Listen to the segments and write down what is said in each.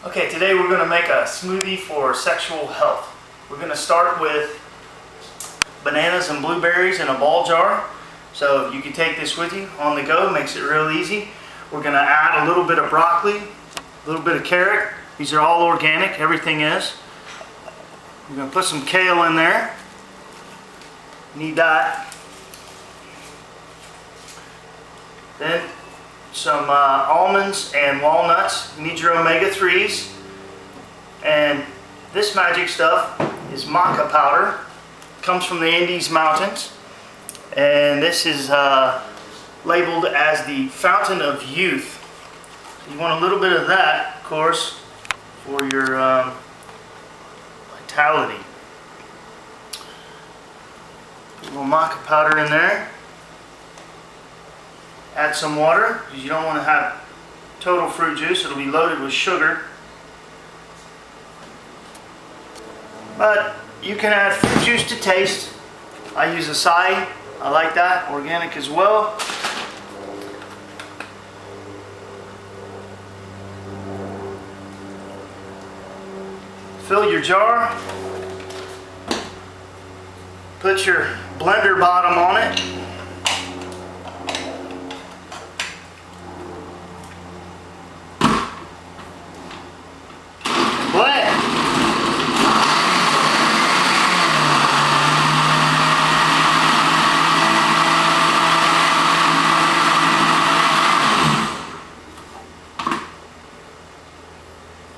Okay, today we're going to make a smoothie for sexual health. We're going to start with bananas and blueberries in a ball jar. So you can take this with you on the go, makes it real easy. We're going to add a little bit of broccoli, a little bit of carrot. These are all organic, everything is. We're going to put some kale in there. Need that. Then some almonds and walnuts. You need your omega-3s. And this magic stuff is maca powder. Comes from the Andes Mountains. And this is labeled as the fountain of youth. So you want a little bit of that, of course, for your vitality. Put a little maca powder in there. Add some water, because you don't want to have total fruit juice. It'll be loaded with sugar. But you can add fruit juice to taste. I use acai. I like that, organic as well. Fill your jar. Put your blender bottom on it. Blend.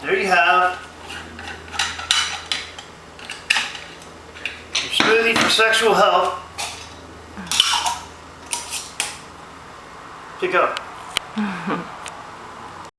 There you have your smoothie for sexual health. Pick up.